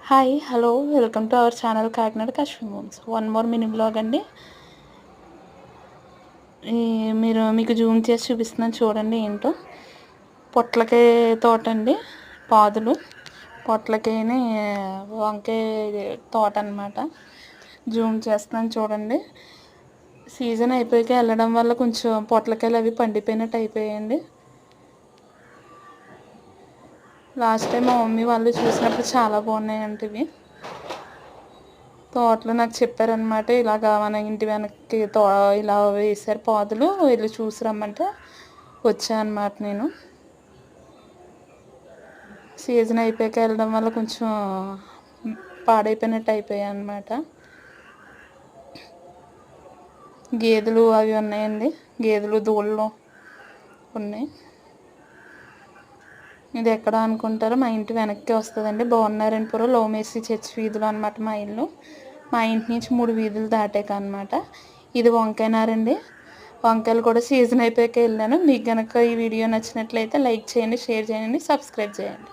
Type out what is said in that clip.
Hi hello welcome to our channel Kakinada Kashmir moons. One more mini blog అండి. మీకు Zoom చేసి చూపిస్తున్నాను చూడండి. ఏంటో పొట్లకాయ తోట అండి, పాదులు పొట్లకాయని వంకాయ తోట అన్నమాట. జూమ్ చేస్తున్నాను చూడండి. సీజన్ అయిపోయాక వెళ్ళడం వల్ల కొంచెం పొట్లకాయలు అవి పండిపోయినట్టు అయిపోయాయండి. లాస్ట్ టైం మా మమ్మీ వాళ్ళు చూసినప్పుడు చాలా బాగున్నాయంట ఇవి. తోటలో నాకు చెప్పారనమాట, ఇలాగా మన ఇంటి వెనక్కి ఇలా వేసారు పాదులు, వెళ్ళి చూసి రమ్మంటే వచ్చా అనమాట. నేను సీజన్ అయిపోయాక వెళ్ళడం వల్ల కొంచెం పాడైపోయినట్టు అయిపోయాయి అనమాట. గేదెలు అవి ఉన్నాయండి, గేదెలు దూడలు ఉన్నాయి. ఇది ఎక్కడ అనుకుంటారో, మా ఇంటి వెనక్కి వస్తుందండి. బాగున్నారనిపురం లోమేసి చర్చ్ వీధులు అనమాట మా ఇల్లు. మా ఇంటి నుంచి 3 వీధులు దాటాక అనమాట. ఇది వంకాయనారండి. వంకాయలు కూడా సీజన్ అయిపోయాక వెళ్ళాను. మీకు కనుక ఈ వీడియో నచ్చినట్లయితే లైక్ చేయండి, షేర్ చేయండి, సబ్స్క్రైబ్ చేయండి.